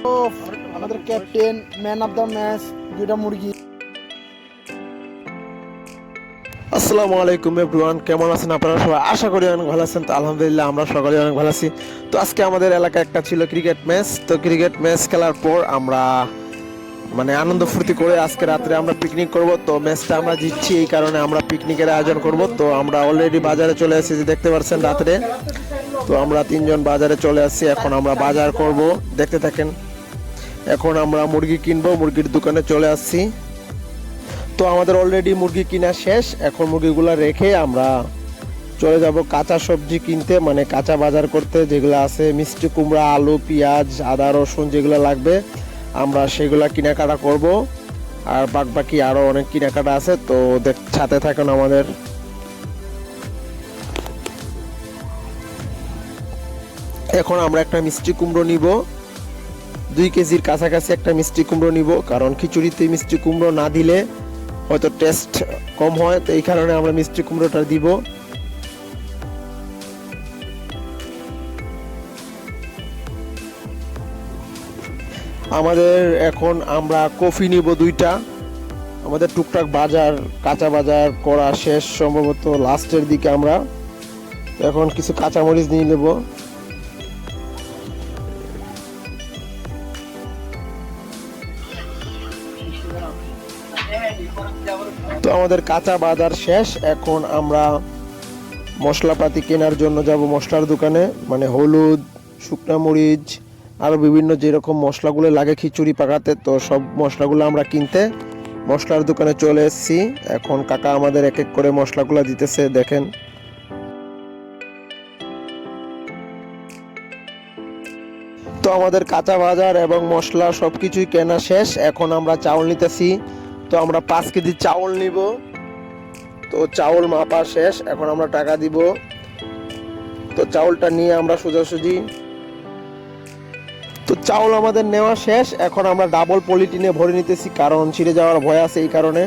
তো আমাদের captain man of the match দুইটা মুরগি। আসসালামু আলাইকুম এভরিওয়ান, কেমন আছেন আপনারা সবাই? আশা করি অনেক ভালো আছেন। তো আলহামদুলিল্লাহ আমরা সকলে অনেক ভালো আছি। তো আজকে আমাদের এলাকায় একটা ছিল ক্রিকেট ম্যাচ। তো ক্রিকেট ম্যাচ খেলার পর আমরা আনন্দ ফুর্তি করে আজকে রাত্রে আমরা পিকনিক করব। তো ম্যাচটা আমরা জিতছি, এই কারণে আমরা পিকনিকের আয়োজন করব। তো আমরা অলরেডি বাজারে চলে এসেছি, দেখতে পাচ্ছেন রাত্রে। তো আমরা তিনজন বাজারে চলে আসছি, এখন আমরা বাজার করব, দেখতে থাকেন। এখন আমরা মুরগি কিনবো, মুরগির দোকানে চলে আসছি। তো আমাদের অলরেডি মুরগি কিনা শেষ, এখন মুরগিগুলো রেখে আমরা চলে যাব কাঁচা সবজি কিনতে, কাঁচা বাজার করতে, যেগুলো আছে মিষ্টি কুমড়া, আলু, পেঁয়াজ, আদা, রসুন যেগুলো লাগবে আমরা সেগুলো কেনাকাটা করব। আর বাকি আরও অনেক কেনাকাটা আছে, তো সাথে থাকুন আমাদের। এখন আমরা একটা মিষ্টি কুমড়ো নিব, 2 কেজির কাছাকাছি একটা মিষ্টি কুমড়ো নিব, কারণ খিচুড়িতে মিষ্টি কুমড়ো না দিলে হয়তো টেস্ট কম হয়। তো এই কারণে আমরা মিষ্টি কুমড়োটা দিব। আমাদের এখন আমরা কফি নিব 2টা। আমাদের টুকটাক বাজার, কাঁচা বাজার করা শেষ, সম্ভবত লাস্টের দিকে। আমরা এখন কিছু কাঁচামরিচ নিয়ে নেব। তো আমাদের কাঁচা বাজার শেষ, এখন আমরা মশলাপাতি কেনার জন্য যাব মশলার দোকানে, হলুদ, শুকনা মরিচ, আরও বিভিন্ন যেরকম মশলাগুলো লাগে খিচুড়ি পাকাতে, তো সব মশলাগুলো আমরা কিনতে মশলার দোকানে চলে এসেছি। এখন কাকা আমাদের এক এক করে মশলাগুলো দিতেছে, দেখেন। তো আমাদের কাঁচা বাজার এবং মশলা সব কিছুই কেনা শেষ, এখন আমরা চাউল নিতেছি। তো আমরা 5 কেজি চাউল নিব। তো চাউল মাপা শেষ, এখন আমরা টাকা দিব। তো চাউলটা নিয়ে আমরা সোজাসুজি, তো চাউল আমাদের নেওয়া শেষ, এখন আমরা ডাবল পলিটিনে ভরে নিতেছি, কারণ ছিঁড়ে যাওয়ার ভয় আছে এই কারণে।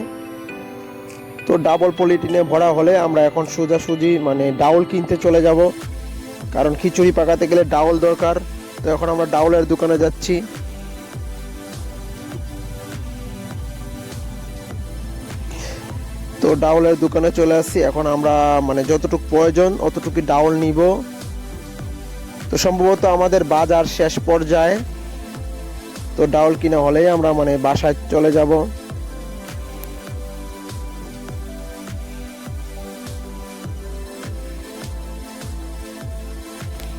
তো ডাবল পলিটিনে ভরা হলে আমরা এখন সোজাসুজি ডাউল কিনতে চলে যাব, কারণ খিচুড়ি পাকাতে গেলে ডাউল দরকার। তো এখন আমরা ডাউলের দোকানে যাচ্ছি। তো ডাউলের দোকানে চলে আসছি, এখন আমরা যতটুকু প্রয়োজন অতটুকু ডাউল নিব। তো সম্ভবত আমাদের বাজার শেষ পর্যায়ে, তো ডাউল কিনা হলেই আমরা বাসায় চলে যাব।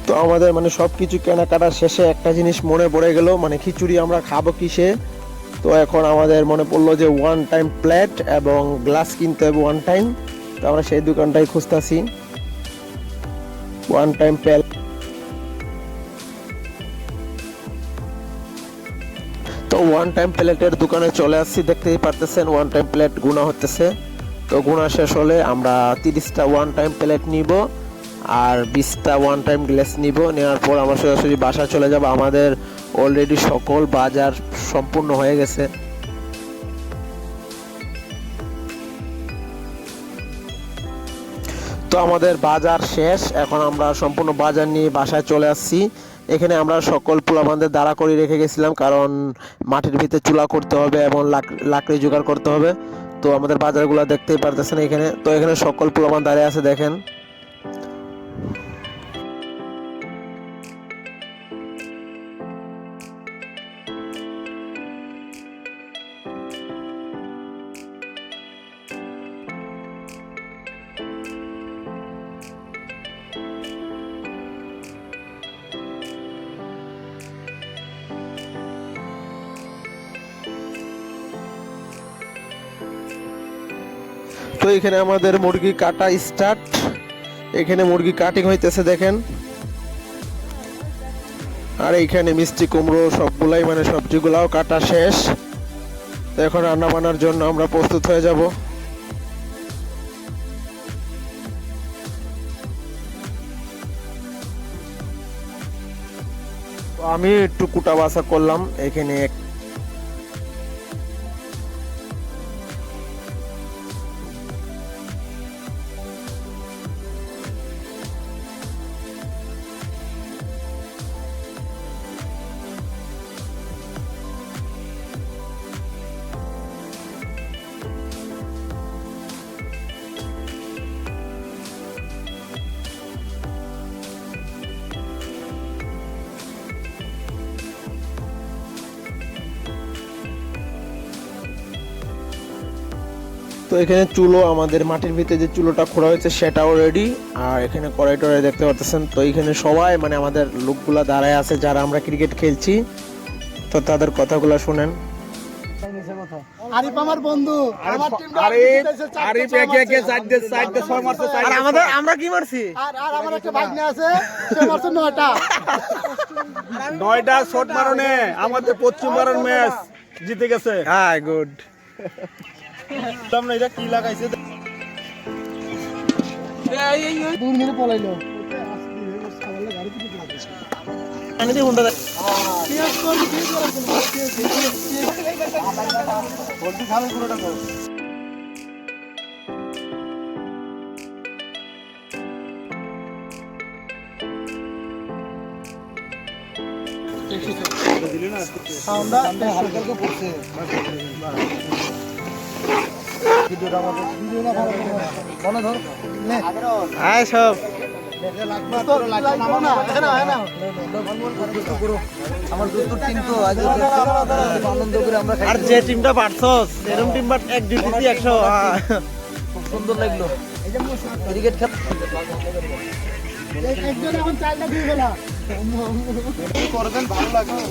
তো আমাদের সব কিছু কেনাকাটা শেষে একটা জিনিস মনে পড়ে গেল, খিচুড়ি আমরা খাবো কিসে। তো এখন আমাদের মনে পড়লো যে 1 টাইম প্লেট এবং গ্লাস কিনতে হবে 1 টাইম। তো আমরা সেই দোকানটাই খুঁজতেছি, 1 টাইম প্লেট। তো 1 টাইম প্লেটের দোকানে চলে আসছি, দেখতেই পারতেছেন 1 টাইম প্লেট গুণা হতেছে। তো গুণা শেষ হলে আমরা 30টা 1 টাইম প্লেট নিব আর 20টা 1 টাইম গ্লাস নিব। নেওয়ার পর আমরা সরাসরি বাসা চলে যাব। আমাদের অলরেডি সকল বাজার সম্পূর্ণ হয়ে গেছে। তো আমাদের বাজার শেষ, এখন আমরা সম্পূর্ণ বাজার নিয়ে বাসায় চলে আসছি। এখানে আমরা সকল পোলাপানদের দাঁড়া করে রেখে গেছিলাম, কারণ মাটির ভিতরে চুলা করতে হবে এবং লাকড়ি জোগাড় করতে হবে। তো আমাদের বাজারগুলো দেখতেই পারতেছেন এখানে। তো এখানে সকল পোলাপান দাঁড়িয়ে আছে, দেখেন। তো এখানে আমাদের মুরগি কাটা স্টার্ট, এখানে মুরগি কাটিং হইতেছে, দেখেন। আর এইখানে মিষ্টি কুমড়ো সবগুলাই সবজিগুলাও কাটা শেষ। তো এখন রান্না বান্নার জন্য আমরা প্রস্তুত হয়ে যাব। তো আমি একটু কুটা বাছা করলাম এখানে। এখানে চুলো, আমাদের মাটির ভিতরে যে চুলোটা খোঁড়া হয়েছে সেটাও রেডি। আর এখানে কড়াই টড়াই দেখতে পাচ্ছেন। তো এখানে সবাই মানে আমাদের লোকগুলা দাঁড়ায় আছে যারা আমরা ক্রিকেট খেলছি, তো তাদের কথাগুলো শুনেন। আরিফ আমার বন্ধু, আমার টিম আরিফ একে একে চারটে ছয় মারছে। আর আমরা কি মারছি? আর আমার একটা ভাগ্নে আছে, সে মারছে 9টা। 9টা শট মারনে আমাদের পশ্চিম বারের ম্যাচ জিতে গেছে। হ্যাঁ, গুড। সামনে এটা কি লাগাইছে? 2 মিনিট পলাইলো। আমি দিয়ে হুন্ডা সব আর যে টিমটা পারছস এরকম টিম বাট 1-2-3-100 খুব সুন্দর লাগলো ক্রিকেট খেলা। একজন এখন 4টা দিয়ে ফেলা করবেন, ভালো লাগবে।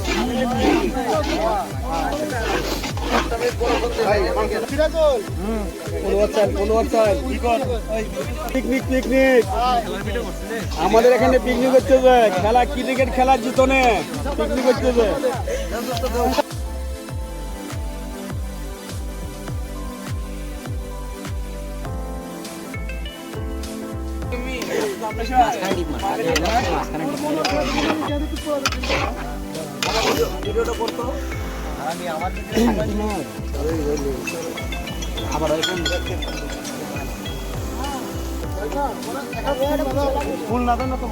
পিকনিক আমাদের এখানে পিকনিক হচ্ছে যে খেলা, ক্রিকেট খেলার জিতনে পিকনিক হচ্ছে যে। ফুল না দেন না তো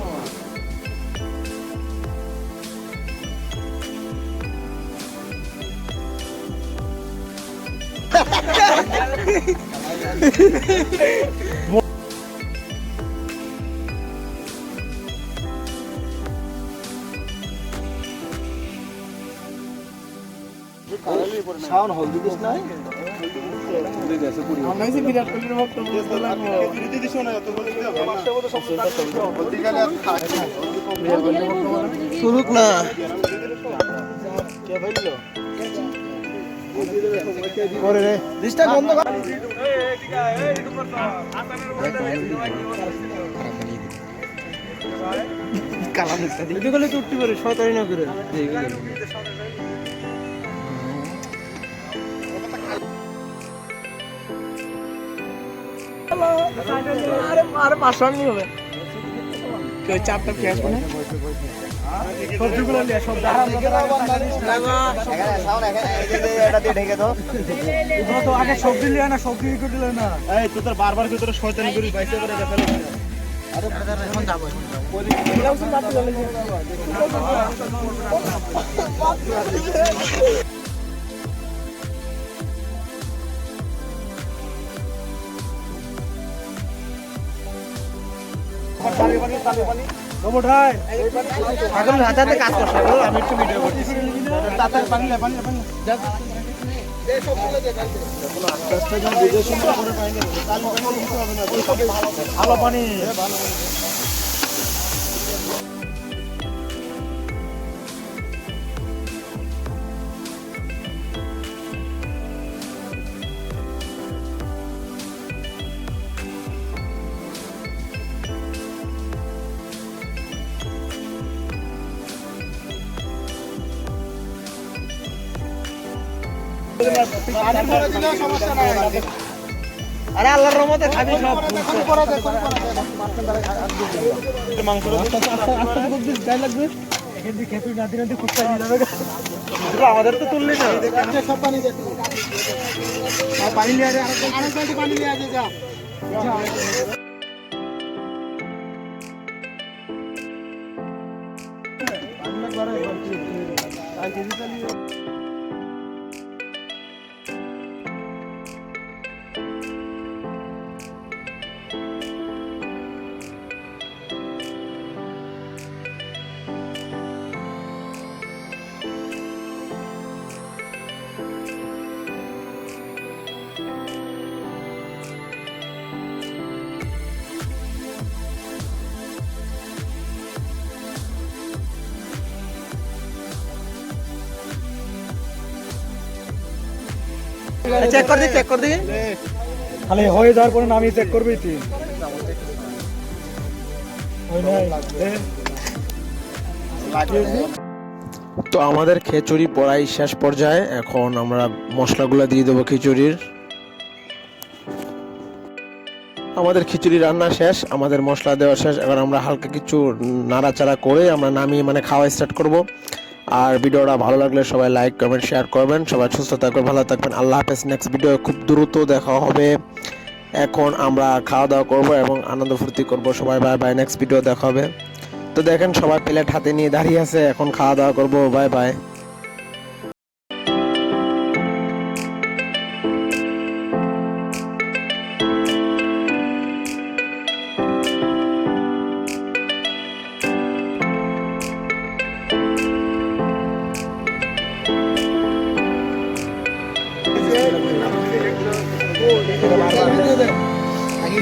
শাওন হলদি দিস নাই আমরা এসে বিরাট কোহলির বক্তব্য শুরুক না কে বললো করে রে ডিস্টার্ব বন্ধ কর। কালা মুখটা দিবি গলে চুট্টি করে শয়তানি না করে আরে 500 আনলি হবে কেউ চাপটা কি আসবে না সবজিগুলো নিয়ে সব এটা দিয়ে ঢেকে দাও। এগুলো তো আগে সবজি লিয়া না, সবজি বিক্রি দিলে না। এই তো তোর বারবার কি তোর শয়তানি করি বাইসে করে দেখা ফেলে। আরে ব্রাদার এখন যাবো এখন হাতে কাজ করছে আমি একটু ভিডিও করতেছি ভালো পানি আরে আল্লাহর রহমতে খাবি সব মাংস আমাদের তো তুললি না সব পানি দে পানি নিয়ে আরেক বালতি পানি নিয়ে আসে যা চেক কর দি খালি হয়ে যাওয়ার পরে নামিয়ে চেক করবি তুই তো আমাদের খিচুড়ি পড়াই শেষ পর্যায়ে। এখন আমরা মশলাগুলো দিয়ে দেবো খিচুড়ির। আমাদের খিচুড়ি রান্না শেষ, আমাদের মশলা দেওয়া শেষ। এখন আমরা হালকা কিছু নাড়াচাড়া করে আমরা নামিয়ে খাওয়া স্টার্ট করব। আর ভিডিওটা ভালো লাগলে সবাই লাইক কমেন্ট শেয়ার করবেন। সবাই সুস্থ থাকবেন, ভালো থাকবেন। আল্লাহ হাফেজ। নেক্সট ভিডিও খুব দ্রুত দেখা হবে। এখন আমরা খাওয়া দাওয়া করব এবং আনন্দ ফুর্তি করব। সবাই বাই বাই, নেক্সট ভিডিও দেখা হবে। তো দেখেন সবাই প্লেট হাতে নিয়ে দাঁড়িয়ে আছে, এখন খাওয়া দাওয়া করব। Bye bye. আগে